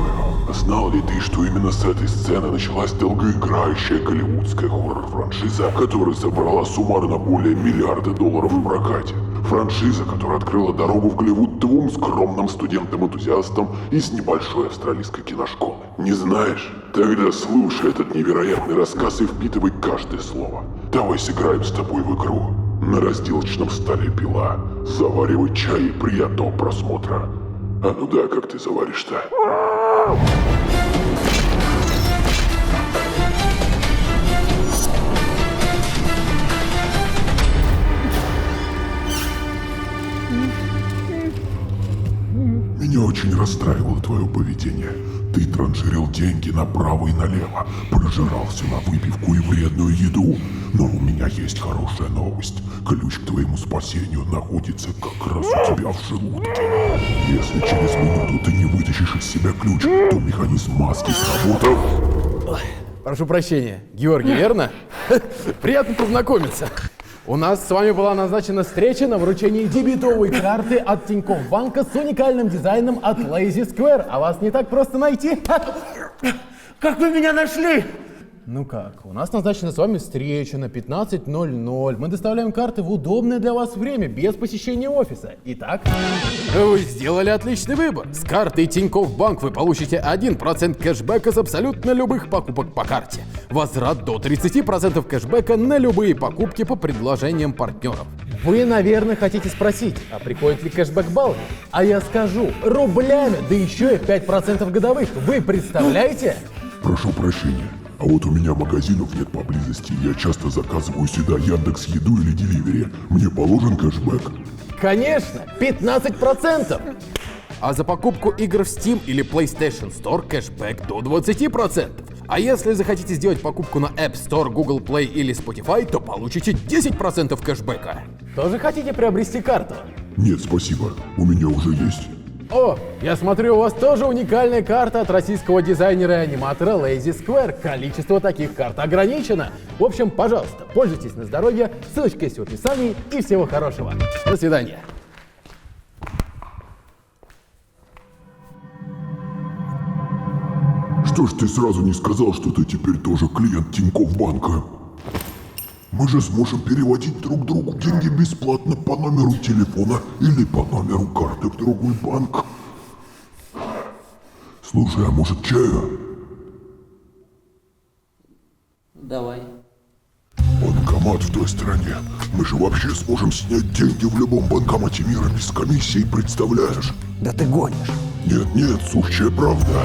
Приветствую. Знал ли ты, что именно с этой сцены началась долгоиграющая голливудская хоррор-франшиза, которая собрала суммарно более миллиарда долларов в прокате? Франшиза, которая открыла дорогу в Голливуд двум скромным студентам-энтузиастам из небольшой австралийской киношколы. Не знаешь? Тогда слушай этот невероятный рассказ и впитывай каждое слово. Давай сыграем с тобой в игру. На разделочном столе пила. Заваривай чай и приятного просмотра. А ну да, как ты заваришь-то? Меня очень расстраивало твое поведение. Ты транжирил деньги направо и налево, прожирал все на выпивку и вредную еду. Но у меня есть хорошая новость. Ключ к твоему спасению находится как раз у тебя в желудке. Если через минуту ты не вытащишь из себя ключ, то механизм маски сработал. Прошу прощения, Георгий, верно? Приятно познакомиться. У нас с вами была назначена встреча на вручении дебетовой карты от Тинькофф Банка с уникальным дизайном от Lazy Square. А вас не так просто найти. Как вы меня нашли? Ну как, у нас назначена с вами встреча на 15:00. Мы доставляем карты в удобное для вас время, без посещения офиса. Итак, вы сделали отличный выбор. С картой Тинькофф Банк вы получите 1% кэшбэка с абсолютно любых покупок по карте. Возврат до 30% кэшбэка на любые покупки по предложениям партнеров. Вы, наверное, хотите спросить, а приходит ли кэшбэк баллами? А я скажу, рублями, да еще и 5% годовых. Вы представляете? Прошу прощения. А вот у меня магазинов нет поблизости, я часто заказываю сюда Яндекс.Еду или Деливери. Мне положен кэшбэк? Конечно, 15%! А за покупку игр в Steam или PlayStation Store кэшбэк до 20%. А если захотите сделать покупку на App Store, Google Play или Spotify, то получите 10% кэшбэка. Тоже хотите приобрести карту? Нет, спасибо. У меня уже есть. О, я смотрю, у вас тоже уникальная карта от российского дизайнера и аниматора Lazy Square. Количество таких карт ограничено. В общем, пожалуйста, пользуйтесь на здоровье. Ссылочка есть в описании. И всего хорошего. До свидания. Что ж ты сразу не сказал, что ты теперь тоже клиент Тинькофф Банка? Мы же сможем переводить друг другу деньги бесплатно по номеру телефона или по номеру карты в другой банк. Слушай, а может чая? Давай. Банкомат в той стране. Мы же вообще сможем снять деньги в любом банкомате мира без комиссии, представляешь? Да ты гонишь. Нет, сущая правда.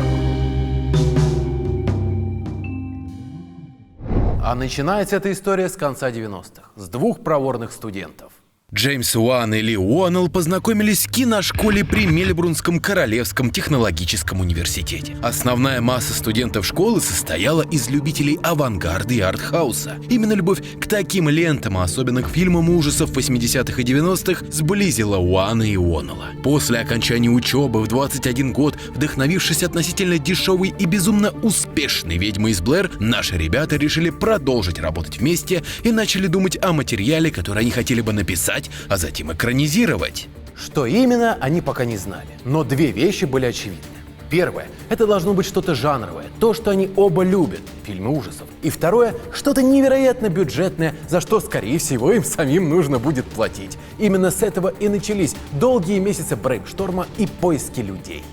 А начинается эта история с конца 90-х, с двух проворных студентов. Джеймс Уан и Ли Уоннелл познакомились в киношколе при Мельбурнском Королевском технологическом университете. Основная масса студентов школы состояла из любителей авангарда и артхауса. Именно любовь к таким лентам, а особенно к фильмам ужасов 80-х и 90-х, сблизила Уана и Уоннелла. После окончания учебы в 21 год, вдохновившись относительно дешевой и безумно успешной «Ведьмой из Блэр», наши ребята решили продолжить работать вместе и начали думать о материале, который они хотели бы написать, а затем экранизировать. Что именно, они пока не знали. Но две вещи были очевидны. Первое – это должно быть что-то жанровое, то, что они оба любят – фильмы ужасов. И второе – что-то невероятно бюджетное, за что, скорее всего, им самим нужно будет платить. Именно с этого и начались долгие месяцы брейншторма и поиски людей.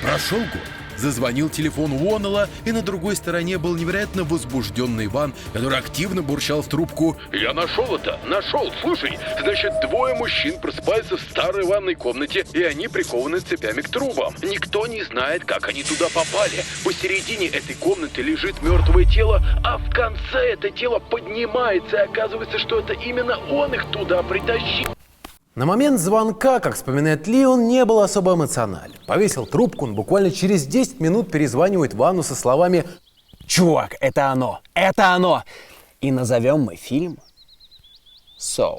Прошел год. Зазвонил телефон Уоннелла, и на другой стороне был невероятно возбужденный Иван, который активно бурчал в трубку. «Я нашел это! Нашел! Слушай, значит, двое мужчин просыпаются в старой ванной комнате, и они прикованы цепями к трубам. Никто не знает, как они туда попали. Посередине этой комнаты лежит мертвое тело, а в конце это тело поднимается, и оказывается, что это именно он их туда притащил». На момент звонка, как вспоминает Ли, он не был особо эмоционален. Повесил трубку, он буквально через 10 минут перезванивает Вану со словами Чувак, это оно! Это оно! И назовем мы фильм «Soul».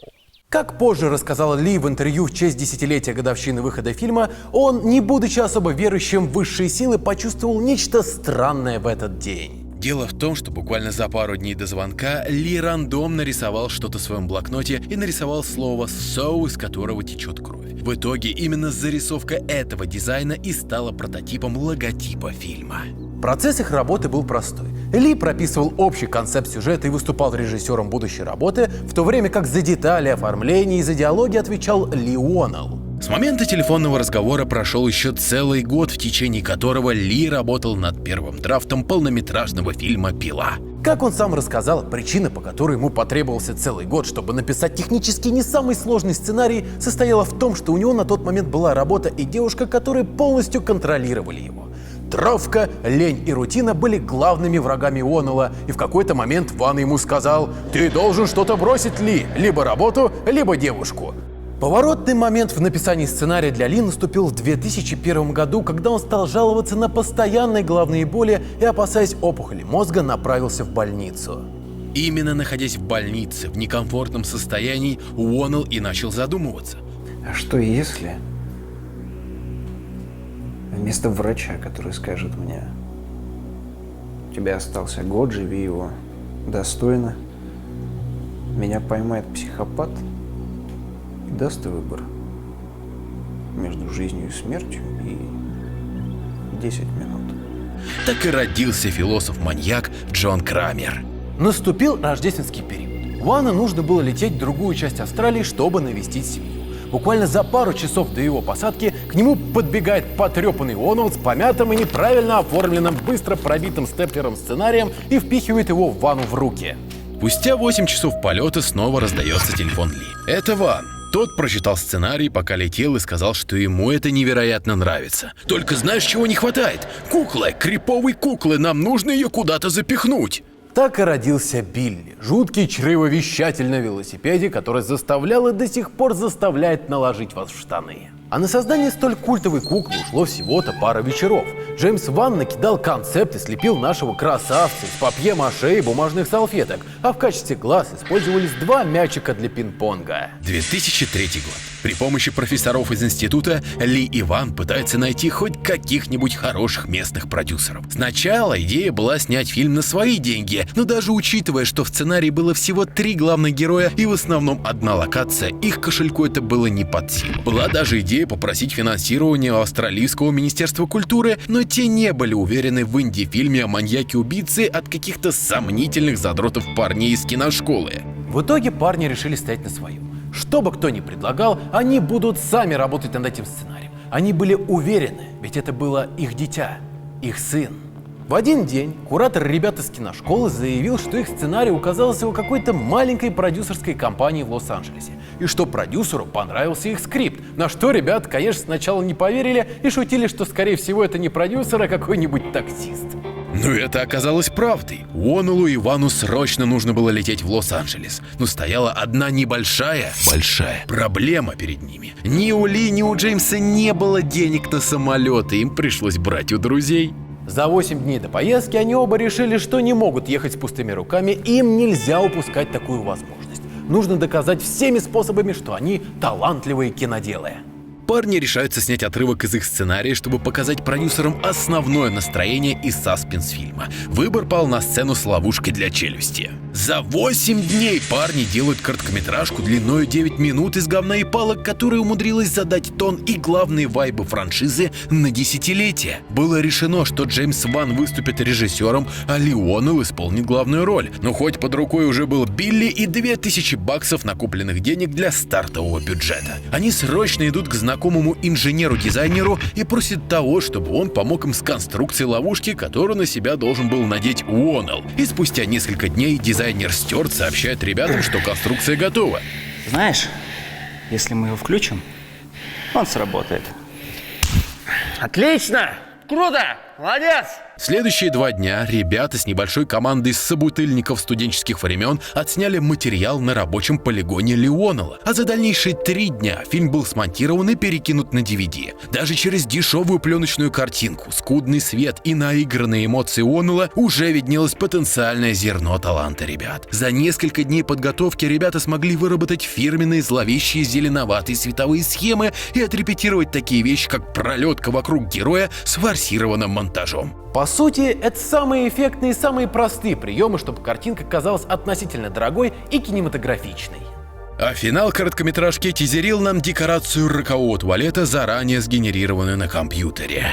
Как позже рассказал Ли в интервью в честь десятилетия годовщины выхода фильма, он, не будучи особо верующим в высшие силы, почувствовал нечто странное в этот день. Дело в том, что буквально за пару дней до звонка Ли рандомно рисовал что-то в своем блокноте и нарисовал слово «so», из которого течет кровь. В итоге именно зарисовка этого дизайна и стала прототипом логотипа фильма. Процесс их работы был простой. Ли прописывал общий концепт сюжета и выступал режиссером будущей работы, в то время как за детали оформления и за диалоги отвечал Ли Уоннелл. С момента телефонного разговора прошел еще целый год, в течение которого Ли работал над первым драфтом полнометражного фильма «Пила». Как он сам рассказал, причина, по которой ему потребовался целый год, чтобы написать технически не самый сложный сценарий, состояла в том, что у него на тот момент была работа и девушка, которые полностью контролировали его. Травка, лень и рутина были главными врагами Уоннелла, и в какой-то момент Ван ему сказал: «Ты должен что-то бросить, Ли, либо работу, либо девушку». Поворотный момент в написании сценария для Ли наступил в 2001 году, когда он стал жаловаться на постоянные головные боли и, опасаясь опухоли мозга, направился в больницу. Именно находясь в больнице в некомфортном состоянии, Уоннелл и начал задумываться. А что если вместо врача, который скажет мне: у тебя остался год, живи его достойно, меня поймает психопат и даст выбор между жизнью и смертью и 10 минут. Так и родился философ-маньяк Джон Крамер. Наступил рождественский период. Вану нужно было лететь в другую часть Австралии, чтобы навестить семью. Буквально за пару часов до его посадки к нему подбегает потрепанный Уоннелл с помятым и неправильно оформленным, быстро пробитым степлером сценарием и впихивает его Вану в руки. Спустя 8 часов полета снова раздается телефон Ли. Это Ван. Тот прочитал сценарий, пока летел, и сказал, что ему это невероятно нравится. Только знаешь, чего не хватает? Куклы, криповой куклы, нам нужно ее куда-то запихнуть. Так и родился Билли, жуткий чревовещатель на велосипеде, который заставлял и до сих пор заставляет наложить вас в штаны. А на создание столь культовой куклы ушло всего-то пара вечеров. Джеймс Ван накидал концепт и слепил нашего красавца из папье-маше и бумажных салфеток, а в качестве глаз использовались 2 мячика для пинг-понга. 2003 год. При помощи профессоров из института Ли и Ван пытаются найти хоть каких-нибудь хороших местных продюсеров. Сначала идея была снять фильм на свои деньги, но даже учитывая, что в сценарии было всего 3 главных героя и в основном одна локация, их кошельку это было не под силу. Была даже идея попросить финансирование у австралийского министерства культуры, но те не были уверены в инди-фильме о маньяке-убийце от каких-то сомнительных задротов парней из киношколы. В итоге парни решили стоять на своем. Что бы кто ни предлагал, они будут сами работать над этим сценарием. Они были уверены, ведь это было их дитя, их сын. В один день куратор ребят из киношколы заявил, что их сценарий оказался у какой-то маленькой продюсерской компании в Лос-Анджелесе, и что продюсеру понравился их скрипт, на что ребят, конечно, сначала не поверили и шутили, что, скорее всего, это не продюсер, а какой-нибудь таксист. Но это оказалось правдой. Уоннеллу и Вану срочно нужно было лететь в Лос-Анджелес. Но стояла одна большая проблема перед ними. Ни у Ли, ни у Джеймса не было денег на самолет, и им пришлось брать у друзей. За 8 дней до поездки они оба решили, что не могут ехать с пустыми руками, и им нельзя упускать такую возможность. Нужно доказать всеми способами, что они талантливые киноделы. Парни решаются снять отрывок из их сценария, чтобы показать продюсерам основное настроение и саспенс фильма. Выбор пал на сцену с ловушкой для челюсти. За 8 дней парни делают короткометражку длиною 9 минут из говна и палок, которая умудрилась задать тон и главные вайбы франшизы на десятилетие. Было решено, что Джеймс Ван выступит режиссером, а Ли Уоннелл исполнит главную роль. Но хоть под рукой уже был Билли и $2000 накопленных денег для стартового бюджета. Они срочно идут к знакомому инженеру-дизайнеру и просят того, чтобы он помог им с конструкцией ловушки, которую на себя должен был надеть Уоннелл. И спустя несколько дней дизайнер Стюарт сообщает ребятам, что конструкция готова. Знаешь, если мы его включим, он сработает. Отлично! Круто! Молодец! Следующие 2 дня ребята с небольшой командой собутыльников студенческих времен отсняли материал на рабочем полигоне Ли Уоннелла, а за дальнейшие 3 дня фильм был смонтирован и перекинут на DVD. Даже через дешевую пленочную картинку, скудный свет и наигранные эмоции Уоннелла уже виднелось потенциальное зерно таланта ребят. За несколько дней подготовки ребята смогли выработать фирменные зловещие зеленоватые световые схемы и отрепетировать такие вещи, как пролетка вокруг героя с форсированным монтажом. монтажом. По сути, это самые эффектные и самые простые приемы, чтобы картинка казалась относительно дорогой и кинематографичной. А финал короткометражки тизерил нам декорацию рокового туалета, заранее сгенерированную на компьютере.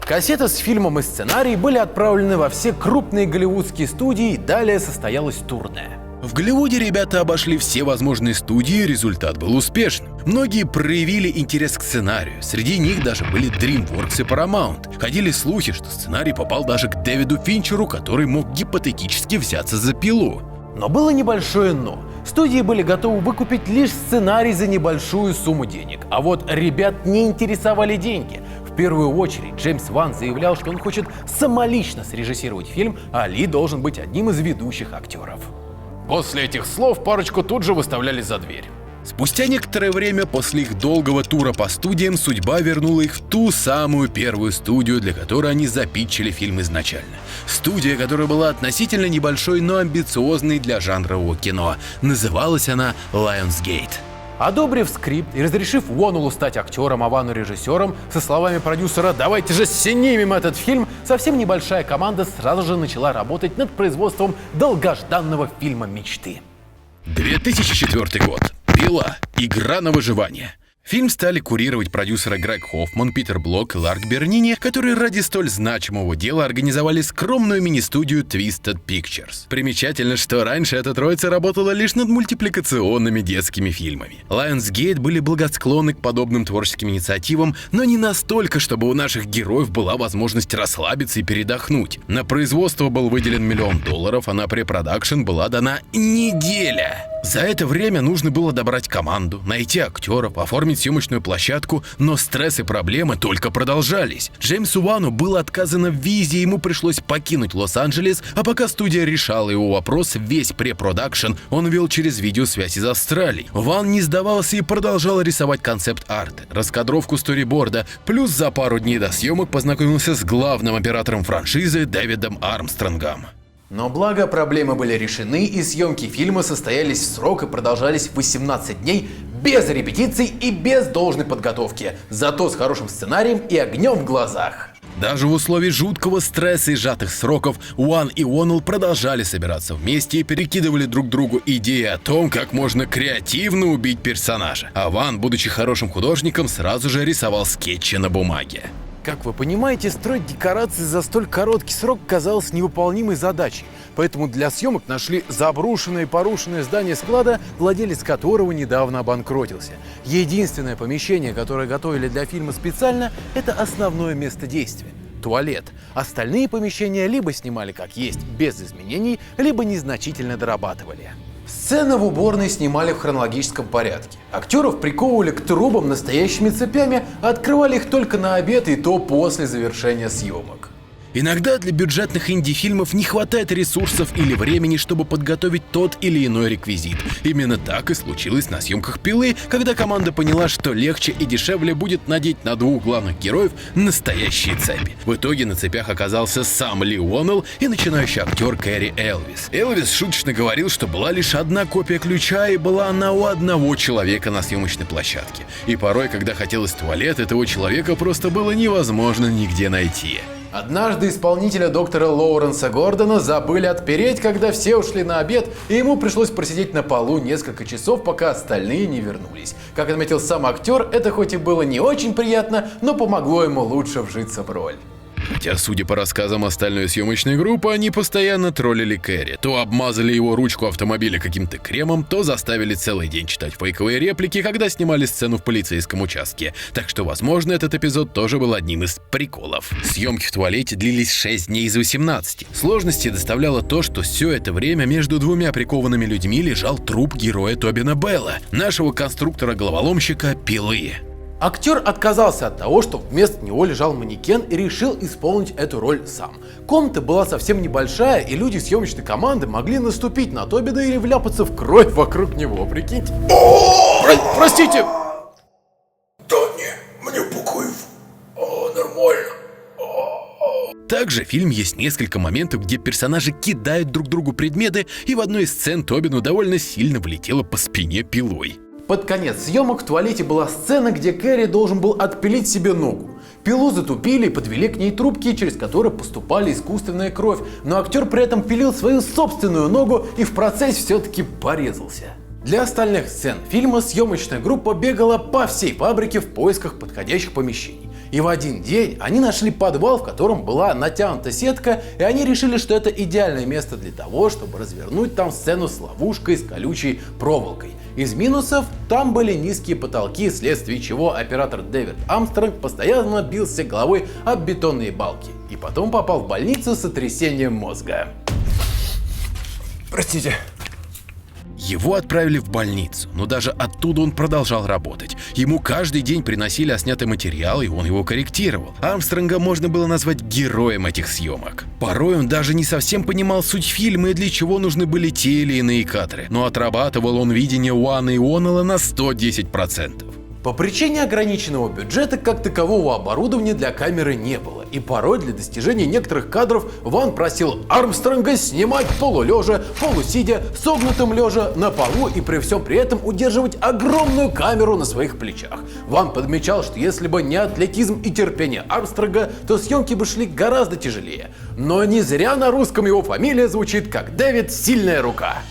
Кассеты с фильмом и сценарий были отправлены во все крупные голливудские студии, и далее состоялось турне. В Голливуде ребята обошли все возможные студии, результат был успешным. Многие проявили интерес к сценарию, среди них даже были DreamWorks и Paramount. Ходили слухи, что сценарий попал даже к Дэвиду Финчеру, который мог гипотетически взяться за «Пилу». Но было небольшое «но». Студии были готовы выкупить лишь сценарий за небольшую сумму денег, а вот ребят не интересовали деньги. В первую очередь Джеймс Ван заявлял, что он хочет самолично срежиссировать фильм, а Ли должен быть одним из ведущих актеров. После этих слов парочку тут же выставляли за дверь. Спустя некоторое время после их долгого тура по студиям судьба вернула их в ту самую первую студию, для которой они запитчили фильм изначально. Студия, которая была относительно небольшой, но амбициозной для жанрового кино. Называлась она Lionsgate. Одобрив скрипт и разрешив Уонулу стать актером, а Вану режиссером, со словами продюсера «давайте же снимем этот фильм», совсем небольшая команда сразу же начала работать над производством долгожданного фильма мечты. 2004 год. «Пила. Игра на выживание». Фильм стали курировать продюсеры Грег Хоффман, Питер Блок и Ларк Бернини, которые ради столь значимого дела организовали скромную мини-студию Twisted Pictures. Примечательно, что раньше эта троица работала лишь над мультипликационными детскими фильмами. Lionsgate были благосклонны к подобным творческим инициативам, но не настолько, чтобы у наших героев была возможность расслабиться и передохнуть. На производство был выделен $1 миллион, а на препродакшн была дана неделя. За это время нужно было добрать команду, найти актеров, оформить съемочную площадку, но стресс и проблемы только продолжались. Джеймсу Вану было отказано в визе, ему пришлось покинуть Лос-Анджелес, а пока студия решала его вопрос, весь препродакшн он вел через видеосвязь из Австралии. Ван не сдавался и продолжал рисовать концепт-арты, раскадровку сториборда, плюс за пару дней до съемок познакомился с главным оператором франшизы Дэвидом Армстронгом. Но благо проблемы были решены, и съемки фильма состоялись в срок и продолжались 18 дней без репетиций и без должной подготовки, зато с хорошим сценарием и огнем в глазах. Даже в условиях жуткого стресса и сжатых сроков Уан и Уоннелл продолжали собираться вместе и перекидывали друг другу идеи о том, как можно креативно убить персонажа. А Ван, будучи хорошим художником, сразу же рисовал скетчи на бумаге. Как вы понимаете, строить декорации за столь короткий срок казалось невыполнимой задачей, поэтому для съемок нашли заброшенное и порушенное здание склада, владелец которого недавно обанкротился. Единственное помещение, которое готовили для фильма специально, это основное место действия – туалет. Остальные помещения либо снимали как есть, без изменений, либо незначительно дорабатывали. Сцены в уборной снимали в хронологическом порядке. Актеров приковывали к трубам настоящими цепями, а открывали их только на обед, и то после завершения съемок. Иногда для бюджетных инди-фильмов не хватает ресурсов или времени, чтобы подготовить тот или иной реквизит. Именно так и случилось на съемках «Пилы», когда команда поняла, что легче и дешевле будет надеть на двух главных героев настоящие цепи. В итоге на цепях оказался сам Ли Уоннелл и начинающий актер Кэрри Элвис. Элвис шуточно говорил, что была лишь одна копия ключа, и была она у одного человека на съемочной площадке. И порой, когда хотелось в туалет, этого человека просто было невозможно нигде найти. Однажды исполнителя доктора Лоуренса Гордона забыли отпереть, когда все ушли на обед, и ему пришлось просидеть на полу несколько часов, пока остальные не вернулись. Как отметил сам актер, это хоть и было не очень приятно, но помогло ему лучше вжиться в роль. Хотя, судя по рассказам остальной съемочной группы, они постоянно троллили Кэрри. То обмазали его ручку автомобиля каким-то кремом, то заставили целый день читать фейковые реплики, когда снимали сцену в полицейском участке. Так что, возможно, этот эпизод тоже был одним из приколов. Съемки в туалете длились 6 дней из 18. Сложности доставляло то, что все это время между двумя прикованными людьми лежал труп героя Тобина Белла, нашего конструктора-головоломщика Пилы. Актер отказался от того, что вместо него лежал манекен, и решил исполнить эту роль сам. Комната была совсем небольшая, и люди съемочной команды могли наступить на Тобина или вляпаться в кровь вокруг него, прикиньте. Простите! Да не, мне покоев. Нормально. Также в фильме есть несколько моментов, где персонажи кидают друг другу предметы, и в одной из сцен Тобину довольно сильно влетело по спине пилой. Под конец съемок в туалете была сцена, где Кэрри должен был отпилить себе ногу. Пилу затупили и подвели к ней трубки, через которые поступала искусственная кровь, но актер при этом пилил свою собственную ногу и в процессе все-таки порезался. Для остальных сцен фильма съемочная группа бегала по всей фабрике в поисках подходящих помещений. И в один день они нашли подвал, в котором была натянута сетка, и они решили, что это идеальное место для того, чтобы развернуть там сцену с ловушкой с колючей проволокой. Из минусов там были низкие потолки, вследствие чего оператор Дэвид Армстронг постоянно бился головой об бетонные балки и потом попал в больницу с сотрясением мозга. Простите. Его отправили в больницу, но даже оттуда он продолжал работать. Ему каждый день приносили отснятый материал, и он его корректировал. Армстронга можно было назвать героем этих съемок. Порой он даже не совсем понимал суть фильма и для чего нужны были те или иные кадры, но отрабатывал он видение Уана и Уоннелла на 110%. По причине ограниченного бюджета как такового оборудования для камеры не было, и порой для достижения некоторых кадров Ван просил Армстронга снимать полулежа, полусидя, согнутым лежа на полу и при всем при этом удерживать огромную камеру на своих плечах. Ван подмечал, что если бы не атлетизм и терпение Армстронга, то съемки бы шли гораздо тяжелее. Но не зря на русском его фамилия звучит как Дэвид Сильная Рука.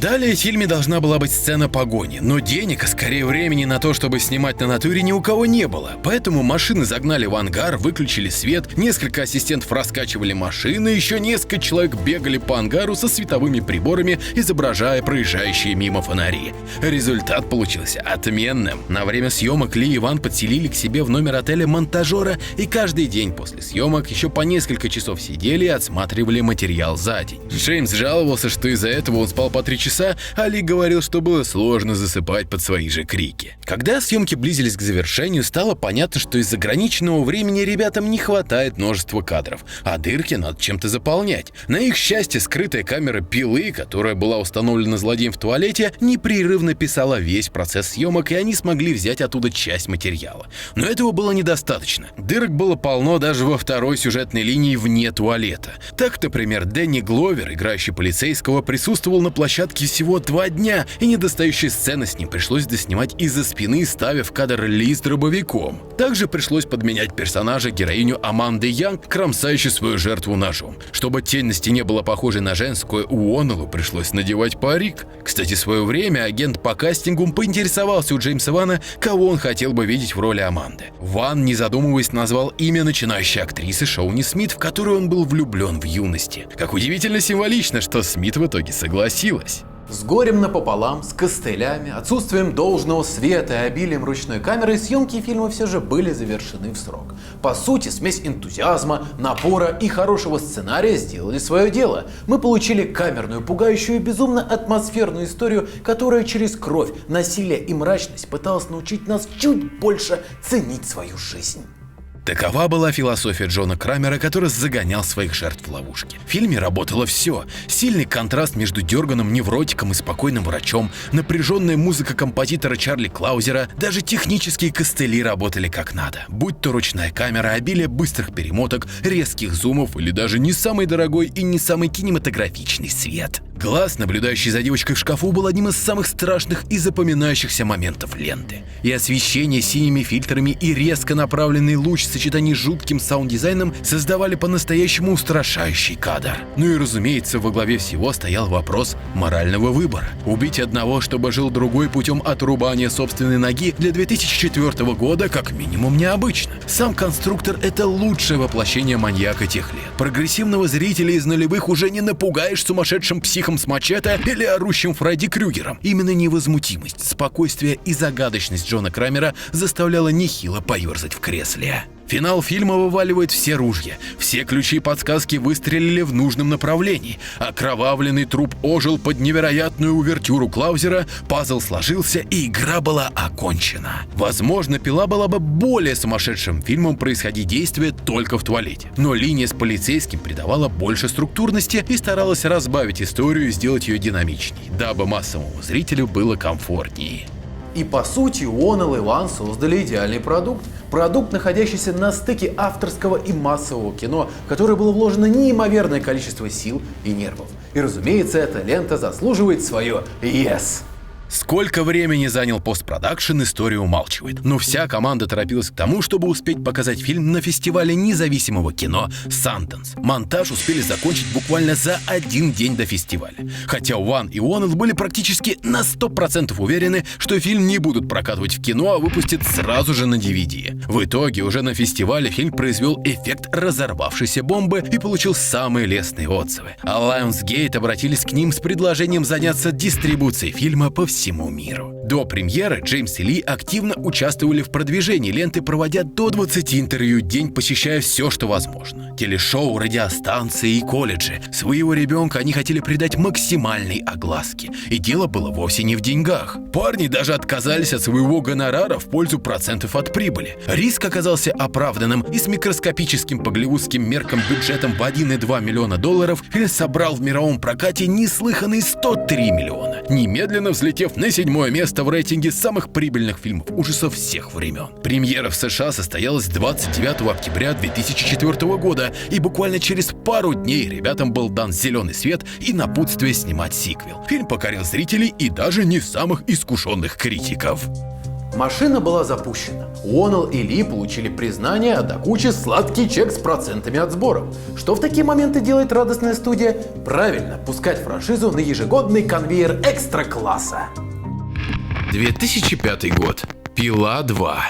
Далее в фильме должна была быть сцена погони, но денег, а скорее времени на то, чтобы снимать на натуре, ни у кого не было. Поэтому машины загнали в ангар, выключили свет, несколько ассистентов раскачивали машины, еще несколько человек бегали по ангару со световыми приборами, изображая проезжающие мимо фонари. Результат получился отменным. На время съемок Ли и Ван подселили к себе в номер отеля монтажера, и каждый день после съемок еще по несколько часов сидели и отсматривали материал за день. Джеймс жаловался, что из-за этого он спал по 3 часа, а Ли говорил, что было сложно засыпать под свои же крики. Когда съемки близились к завершению, стало понятно, что из-за ограниченного времени ребятам не хватает множества кадров, а дырки надо чем-то заполнять. На их счастье, скрытая камера пилы, которая была установлена злодеем в туалете, непрерывно писала весь процесс съемок, и они смогли взять оттуда часть материала. Но этого было недостаточно. Дырок было полно даже во второй сюжетной линии вне туалета. Так, например, Дэнни Гловер, играющий полицейского, присутствовал на площадке всего 2 дня, и недостающие сцены с ним пришлось доснимать из-за спины, ставя в кадр Ли с дробовиком. Также пришлось подменять персонажа героиню Аманды Янг, кромсающей свою жертву ножом. Чтобы тень на стене была похожей на женскую, Уоннеллу пришлось надевать парик. Кстати, в свое время агент по кастингу поинтересовался у Джеймса Вана, кого он хотел бы видеть в роли Аманды. Ван, не задумываясь, назвал имя начинающей актрисы Шауни Смит, в которую он был влюблен в юности. Как удивительно символично, что Смит в итоге согласилась. С горем напополам, с костылями, отсутствием должного света и обилием ручной камеры съемки фильма все же были завершены в срок. По сути, смесь энтузиазма, напора и хорошего сценария сделали свое дело. Мы получили камерную, пугающую и безумно атмосферную историю, которая через кровь, насилие и мрачность пыталась научить нас чуть больше ценить свою жизнь. Такова была философия Джона Крамера, который загонял своих жертв в ловушки. В фильме работало все. Сильный контраст между дерганым невротиком и спокойным врачом, напряженная музыка композитора Чарли Клаузера, даже технические костыли работали как надо. Будь то ручная камера, обилие быстрых перемоток, резких зумов или даже не самый дорогой и не самый кинематографичный свет. Глаз, наблюдающий за девочкой в шкафу, был одним из самых страшных и запоминающихся моментов ленты. И освещение синими фильтрами и резко направленный луч в сочетании с жутким саунд-дизайном создавали по-настоящему устрашающий кадр. Ну и разумеется, во главе всего стоял вопрос морального выбора. Убить одного, чтобы жил другой путем отрубания собственной ноги для 2004 года как минимум необычно. Сам конструктор — это лучшее воплощение маньяка тех лет. Прогрессивного зрителя из нулевых уже не напугаешь сумасшедшим психом с мачете или орущим Фредди Крюгером. Именно невозмутимость, спокойствие и загадочность Джона Крамера заставляла нехило поерзать в кресле. Финал фильма вываливает все ружья, все ключи и подсказки выстрелили в нужном направлении, окровавленный труп ожил под невероятную увертюру Клаузера, пазл сложился и игра была окончена. Возможно, «Пила» была бы более сумасшедшим фильмом, происходя действие только в туалете, но линия с полицейским придавала больше структурности и старалась разбавить историю и сделать ее динамичней, дабы массовому зрителю было комфортнее. И по сути Уоннелл и Ван создали идеальный продукт. Продукт, находящийся на стыке авторского и массового кино, в которое было вложено неимоверное количество сил и нервов. И разумеется, эта лента заслуживает свое «Yes». Сколько времени занял постпродакшн, история умалчивает. Но вся команда торопилась к тому, чтобы успеть показать фильм на фестивале независимого кино Sundance. Монтаж успели закончить буквально за один день до фестиваля. Хотя Ван и Уоннелл были практически на 100% уверены, что фильм не будут прокатывать в кино, а выпустят сразу же на DVD. В итоге уже на фестивале фильм произвел эффект разорвавшейся бомбы и получил самые лестные отзывы. А Lionsgate обратились к ним с предложением заняться дистрибуцией фильма по всему миру. До премьеры Джеймс и Ли активно участвовали в продвижении ленты, проводя до 20 интервью в день, посещая все, что возможно. Телешоу, радиостанции и колледжи. Своего ребенка они хотели придать максимальной огласке. И дело было вовсе не в деньгах. Парни даже отказались от своего гонорара в пользу процентов от прибыли. Риск оказался оправданным, и с микроскопическим по голливудским меркам бюджетом в 1,2 миллиона долларов фильм собрал в мировом прокате неслыханные 103 миллиона, немедленно взлетев на 7-е место в рейтинге самых прибыльных фильмов ужасов всех времен. Премьера в США состоялась 29 октября 2004 года, и буквально через пару дней ребятам был дан зеленый свет и напутствие снимать сиквел. Фильм покорил зрителей и даже не самых искушенных критиков. Машина была запущена. Уоннелл и Ли получили признание, а до кучи сладкий чек с процентами от сборов. Что в такие моменты делает радостная студия? Правильно, пускать франшизу на ежегодный конвейер экстра-класса. 2005 год. Пила 2.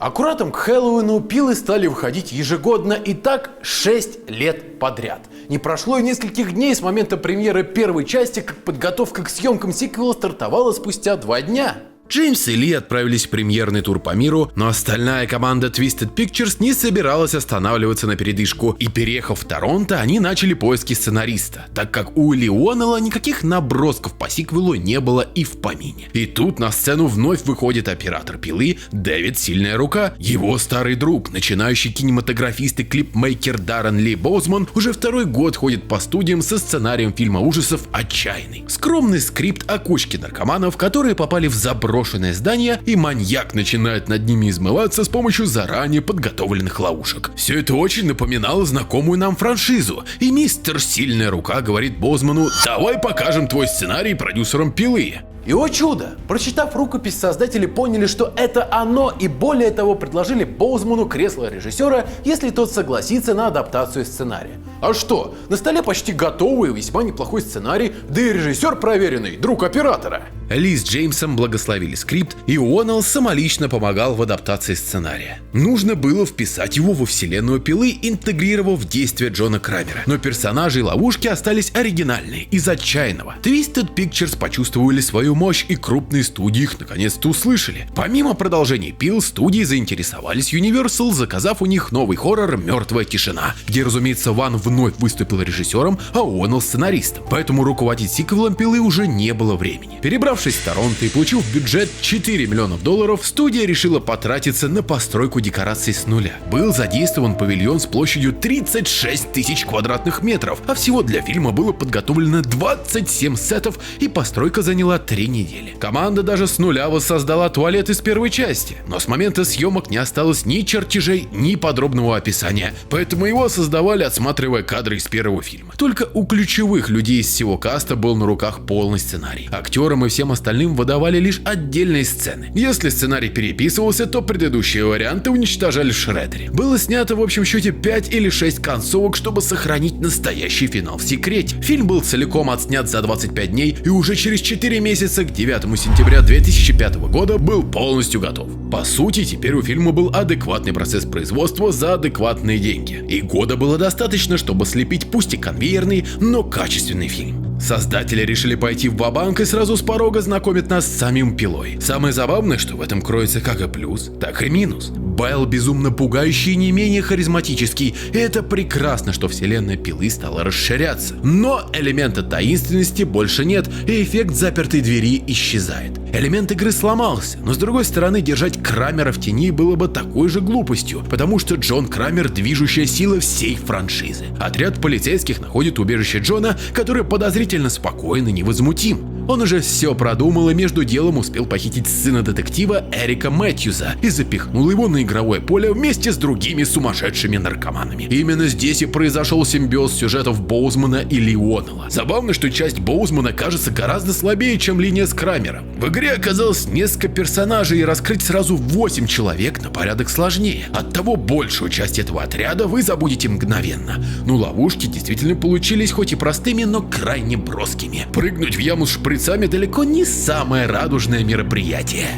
Аккуратом к Хэллоуину пилы стали выходить ежегодно, и так 6 лет подряд. Не прошло и нескольких дней с момента премьеры первой части, как подготовка к съемкам сиквела стартовала спустя 2 дня. Джеймс и Ли отправились в премьерный тур по миру, но остальная команда Twisted Pictures не собиралась останавливаться на передышку, и, переехав в Торонто, они начали поиски сценариста, так как у Ли Уоннелла никаких набросков по сиквелу не было и в помине. И тут на сцену вновь выходит оператор «Пилы» Дэвид «Сильная рука». Его старый друг, начинающий кинематографист и клипмейкер Даррен Ли Боузман, уже второй год ходит по студиям со сценарием фильма ужасов «Отчаянный». Скромный скрипт о кучке наркоманов, которые попали в заброшенное здание, и маньяк начинает над ними измываться с помощью заранее подготовленных ловушек. Все это очень напоминало знакомую нам франшизу, и мистер Сильная рука говорит Боузману: «Давай покажем твой сценарий продюсерам Пилы». И о чудо! Прочитав рукопись, создатели поняли, что это оно, и более того предложили Боузману кресло режиссера, если тот согласится на адаптацию сценария. А что? На столе почти готовый и весьма неплохой сценарий, да и режиссер проверенный, друг оператора. Ли с Джеймсом благословили скрипт, и Уоннелл самолично помогал в адаптации сценария. Нужно было вписать его во вселенную Пилы, интегрировав в действие Джона Крамера. Но персонажи и ловушки остались оригинальные, из «Отчаянного». Twisted Pictures почувствовали свою мощь, и крупные студии их наконец-то услышали. Помимо продолжения Пил, студии заинтересовались Universal, заказав у них новый хоррор «Мертвая тишина», где, разумеется, Ван вновь выступил режиссером, а Уоннелл сценаристом. Поэтому руководить сиквелом Пилы уже не было времени. Перебравшись в Торонто и получив бюджет $4 миллиона, студия решила потратиться на постройку декораций с нуля. Был задействован павильон с площадью 36 тысяч квадратных метров, а всего для фильма было подготовлено 27 сетов, и постройка заняла 3 недели. Команда даже с нуля воссоздала туалет из первой части, но с момента съемок не осталось ни чертежей, ни подробного описания, поэтому его создавали, отсматривая кадры из первого фильма. Только у ключевых людей из всего каста был на руках полный сценарий. Актерам и всем остальным выдавали лишь отдельные сцены. Если сценарий переписывался, то предыдущие варианты уничтожали в шредере. Было снято в общем счете 5 или 6 концовок, чтобы сохранить настоящий финал в секрете. Фильм был целиком отснят за 25 дней, и уже через 4 месяца, к 9 сентября 2005 года, был полностью готов. По сути, теперь у фильма был адекватный процесс производства за адекватные деньги. И года было достаточно, чтобы слепить пусть и конвейерный, но качественный фильм. Создатели решили пойти в ва-банк и сразу с порога знакомят нас с самим Пилой. Самое забавное, что в этом кроется как и плюс, так и минус. Байл безумно пугающий и не менее харизматический, и это прекрасно, что вселенная Пилы стала расширяться. Но элемента таинственности больше нет, и эффект запертой двери исчезает. Элемент игры сломался, но с другой стороны держать Крамера в тени было бы такой же глупостью, потому что Джон Крамер — движущая сила всей франшизы. Отряд полицейских находит убежище Джона, который подозрительно спокоен и невозмутим. Он уже все продумал и между делом успел похитить сына детектива Эрика Мэтьюза и запихнул его на игровое поле вместе с другими сумасшедшими наркоманами. Именно здесь и произошел симбиоз сюжетов Боузмана и Ли Уоннелла. Забавно, что часть Боузмана кажется гораздо слабее, чем линия с Крамером. В игре оказалось несколько персонажей, и раскрыть сразу 8 человек на порядок сложнее. Оттого большую часть этого отряда вы забудете мгновенно. Но ловушки действительно получились хоть и простыми, но крайне броскими. Прыгнуть в яму с шприцами далеко не самое радужное мероприятие.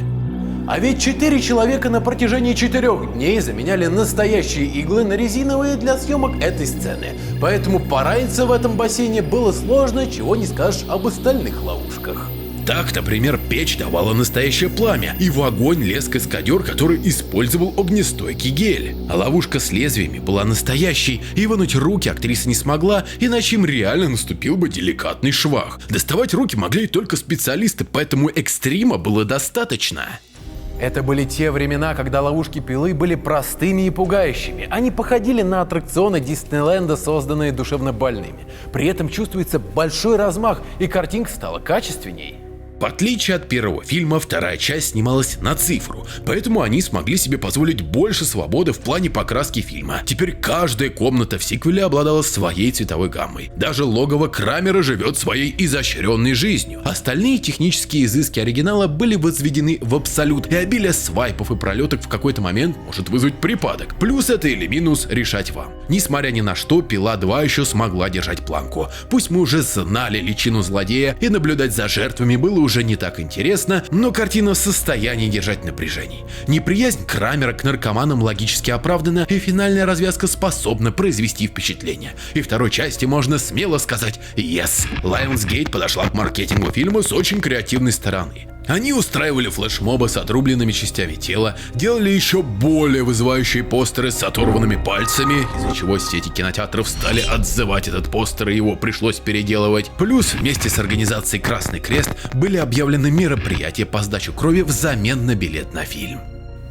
А ведь 4 человека на протяжении 4 дней заменяли настоящие иглы на резиновые для съемок этой сцены. Поэтому пораниться в этом бассейне было сложно, чего не скажешь об остальных ловушках. Так, например, печь давала настоящее пламя, и в огонь лез каскадер, который использовал огнестойкий гель. А ловушка с лезвиями была настоящей, и вынуть руки актриса не смогла, иначе им реально наступил бы деликатный швах. Доставать руки могли только специалисты, поэтому экстрима было достаточно. Это были те времена, когда ловушки Пилы были простыми и пугающими. Они походили на аттракционы Диснейленда, созданные душевно больными. При этом чувствуется большой размах, и картинка стала качественней. В отличие от первого фильма, вторая часть снималась на цифру, поэтому они смогли себе позволить больше свободы в плане покраски фильма. Теперь каждая комната в сиквеле обладала своей цветовой гаммой. Даже логово Крамера живет своей изощренной жизнью. Остальные технические изыски оригинала были возведены в абсолют, и обилие свайпов и пролеток в какой-то момент может вызвать припадок. Плюс это или минус, решать вам. Несмотря ни на что, Пила 2 еще смогла держать планку. Пусть мы уже знали личину злодея, и наблюдать за жертвами было уже не так интересно, но картина в состоянии держать напряжение. Неприязнь Крамера к наркоманам логически оправдана, и финальная развязка способна произвести впечатление. И второй части можно смело сказать «Yes». Lionsgate подошла к маркетингу фильма с очень креативной стороны. Они устраивали флешмобы с отрубленными частями тела, делали еще более вызывающие постеры с оторванными пальцами, из-за чего сети кинотеатров стали отзывать этот постер, и его пришлось переделывать. Плюс вместе с организацией Красный Крест были объявлены мероприятия по сдаче крови взамен на билет на фильм.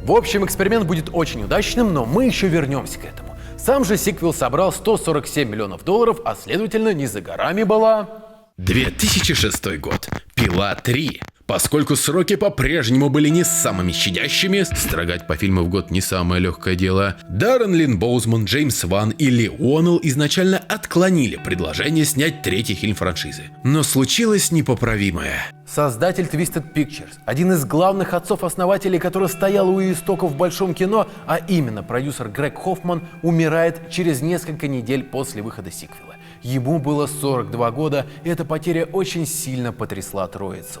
В общем, эксперимент будет очень удачным, но мы еще вернемся к этому. Сам же сиквел собрал 147 миллионов долларов, а следовательно не за горами была... 2006 год. Пила 3. Поскольку сроки по-прежнему были не самыми щадящими, строгать по фильму в год не самое легкое дело, Даррен Линн Боузман, Джеймс Ван и Ли Уоннелл изначально отклонили предложение снять третий фильм франшизы. Но случилось непоправимое. Создатель Twisted Pictures, один из главных отцов-основателей, который стоял у истоков в большом кино, а именно продюсер Грег Хоффман, умирает через несколько недель после выхода сиквела. Ему было 42 года, и эта потеря очень сильно потрясла троицу.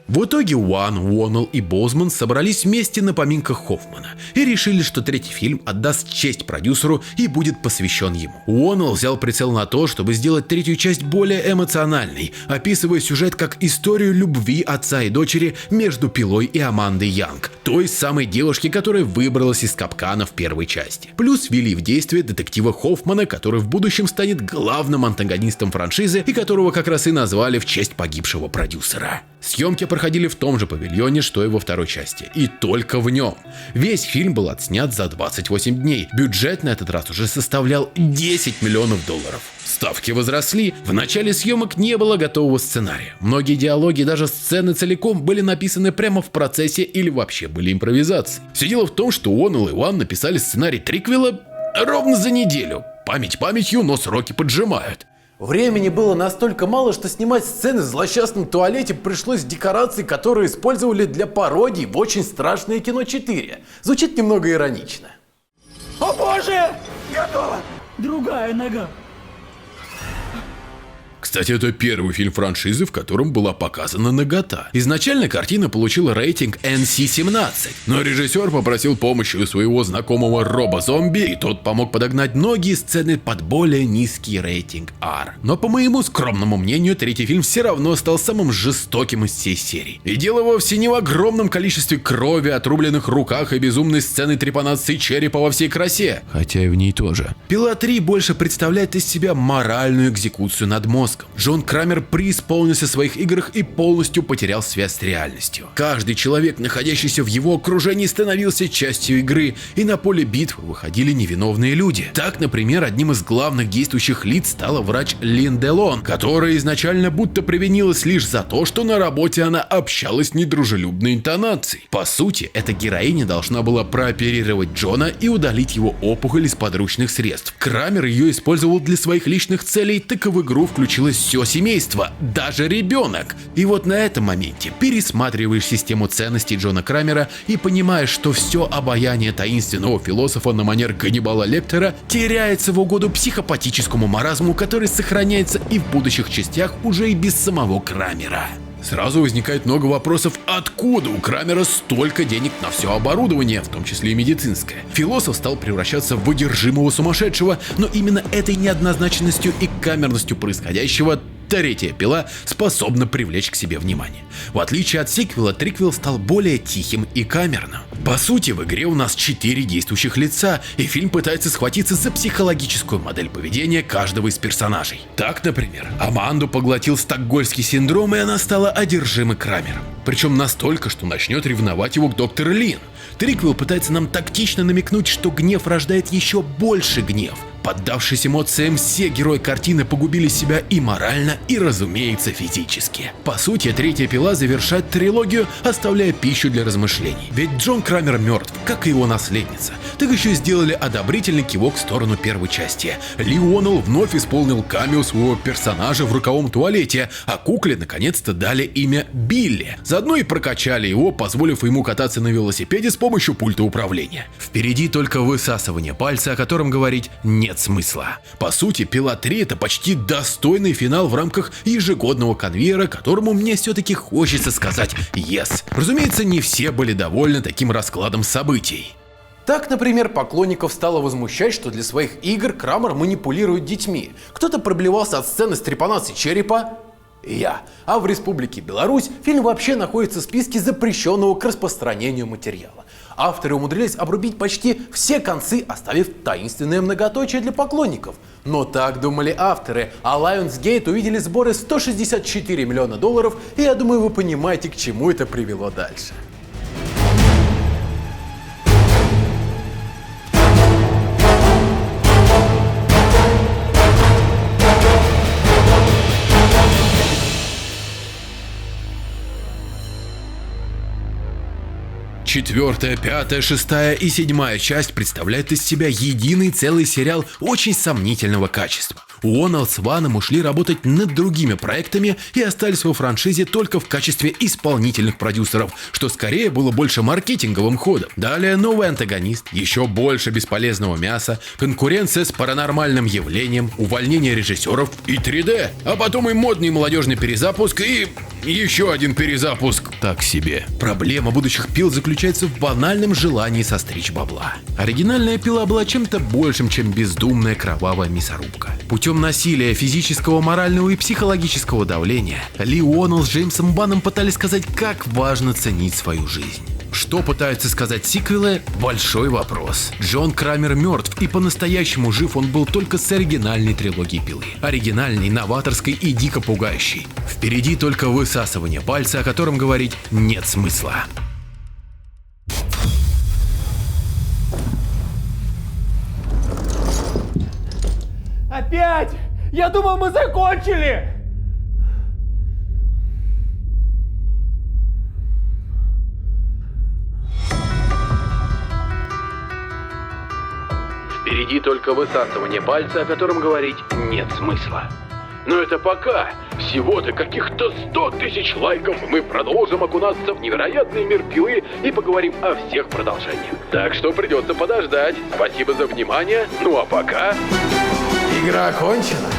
В итоге Ван, Уоннелл и Боузман собрались вместе на поминках Хоффмана и решили, что третий фильм отдаст честь продюсеру и будет посвящен ему. Уоннелл взял прицел на то, чтобы сделать третью часть более эмоциональной, описывая сюжет как историю любви отца и дочери между Пилой и Амандой Янг, той самой девушки, которая выбралась из капкана в первой части. Плюс ввели в действие детектива Хоффмана, который в будущем станет главным антагонистом франшизы и которого как раз и назвали в честь погибшего продюсера. Съемки проходили в том же павильоне, что и во второй части, и только в нем. Весь фильм был отснят за 28 дней. Бюджет на этот раз уже составлял 10 миллионов долларов. Ставки возросли. В начале съемок не было готового сценария. Многие диалоги, даже сцены целиком, были написаны прямо в процессе или вообще были импровизацией. Все дело в том, что Уоннелл и Ван написали сценарий триквела ровно за неделю. Память памятью, но сроки поджимают. Времени было настолько мало, что снимать сцены в злосчастном туалете пришлось с декораций, которые использовали для пародий в «Очень страшное кино 4». Звучит немного иронично. О боже! Готово! Другая нога. Кстати, это первый фильм франшизы, в котором была показана нагота. Изначально картина получила рейтинг NC-17, но режиссер попросил помощи у своего знакомого робо-зомби, и тот помог подогнать многие сцены под более низкий рейтинг R. Но по моему скромному мнению, третий фильм все равно стал самым жестоким из всей серии. И дело вовсе не в огромном количестве крови, отрубленных руках и безумной сцены трепанации черепа во всей красе, хотя и в ней тоже. Пила 3 больше представляет из себя моральную экзекуцию над мозгом. мозгом. Джон Крамер преисполнился в своих играх и полностью потерял связь с реальностью. Каждый человек, находящийся в его окружении, становился частью игры, и на поле битв выходили невиновные люди. Так, например, одним из главных действующих лиц стала врач Лин Делон, которая изначально будто привинилась лишь за то, что на работе она общалась с недружелюбной интонацией. По сути, эта героиня должна была прооперировать Джона и удалить его опухоль из подручных средств. Крамер ее использовал для своих личных целей, так и в игру включилось все семейство, даже ребенок. И вот на этом моменте пересматриваешь систему ценностей Джона Крамера и понимаешь, что все обаяние таинственного философа на манер Ганнибала Лектора теряется в угоду психопатическому маразму, который сохраняется и в будущих частях уже и без самого Крамера. Сразу возникает много вопросов, откуда у Крамера столько денег на все оборудование, в том числе и медицинское. Философ стал превращаться в одержимого сумасшедшего, но именно этой неоднозначностью и камерностью происходящего третья пила способна привлечь к себе внимание. В отличие от сиквела, триквел стал более тихим и камерным. По сути, в игре у нас 4 действующих лица, и фильм пытается схватиться за психологическую модель поведения каждого из персонажей. Так, например, Аманду поглотил стокгольмский синдром, и она стала одержимой Крамером. Причем настолько, что начнет ревновать его к доктору Лин. Триквел пытается нам тактично намекнуть, что гнев рождает еще больше гнев. Поддавшись эмоциям, все герои картины погубили себя и морально, и, разумеется, физически. По сути, третья пила завершает трилогию, оставляя пищу для размышлений. Ведь Джон Крамер мертв, как и его наследница. Так еще сделали одобрительный кивок в сторону первой части. Ли Уоннелл вновь исполнил камео своего персонажа в роковом туалете, а кукле наконец-то дали имя Билли. Заодно и прокачали его, позволив ему кататься на велосипеде с помощью пульта управления. Впереди только высасывание пальца, о котором говорить нет смысла. По сути, Пила 3 это почти достойный финал в рамках ежегодного конвейера, которому мне все-таки хочется сказать yes. Разумеется, не все были довольны таким раскладом событий. Так, например, поклонников стало возмущать, что для своих игр Крамер манипулирует детьми. Кто-то проблевался от сцены с трепанацией черепа. Я. А в Республике Беларусь фильм вообще находится в списке запрещенного к распространению материала. Авторы умудрились обрубить почти все концы, оставив таинственное многоточие для поклонников. Но так думали авторы, а Lionsgate увидели сборы $164 миллиона, и я думаю, вы понимаете, к чему это привело дальше. Четвертая, пятая, шестая и седьмая часть представляют из себя единый целый сериал очень сомнительного качества. Уоннелл с Ваном ушли работать над другими проектами и остались во франшизе только в качестве исполнительных продюсеров, что скорее было больше маркетинговым ходом. Далее новый антагонист, еще больше бесполезного мяса, конкуренция с паранормальным явлением, увольнение режиссеров и 3D, а потом и модный молодежный перезапуск и еще один перезапуск. Так себе. Проблема будущих пил заключается в банальном желании состричь бабла. Оригинальная пила была чем-то большим, чем бездумная кровавая мясорубка. Путем насилия, физического, морального и психологического давления Ли Уоннелл с Джеймсом Банном пытались сказать, как важно ценить свою жизнь. Что пытаются сказать сиквелы – большой вопрос. Джон Крамер мертв, и по-настоящему жив он был только с оригинальной трилогией Пилы. Оригинальной, новаторской и дико пугающей. Впереди только высасывание пальца, о котором говорить нет смысла. Опять! Я думал, мы закончили! Впереди только высасывание пальца, о котором говорить нет смысла. Но это пока. Всего-то каких-то 100 тысяч лайков, и мы продолжим окунаться в невероятный мир Пилы и поговорим о всех продолжениях. Так что придется подождать. Спасибо за внимание. Ну а пока... Игра окончена.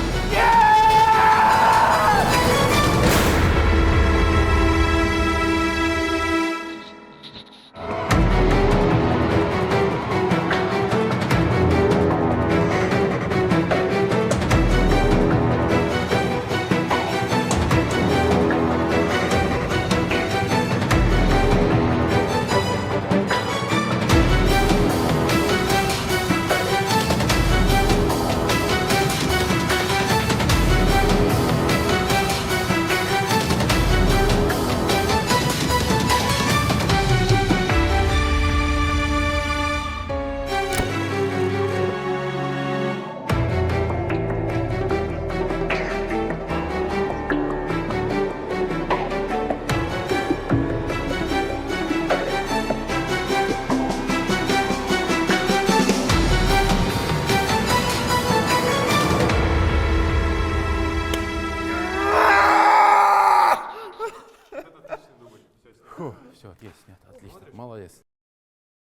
Все, есть, нет, отлично, молодец.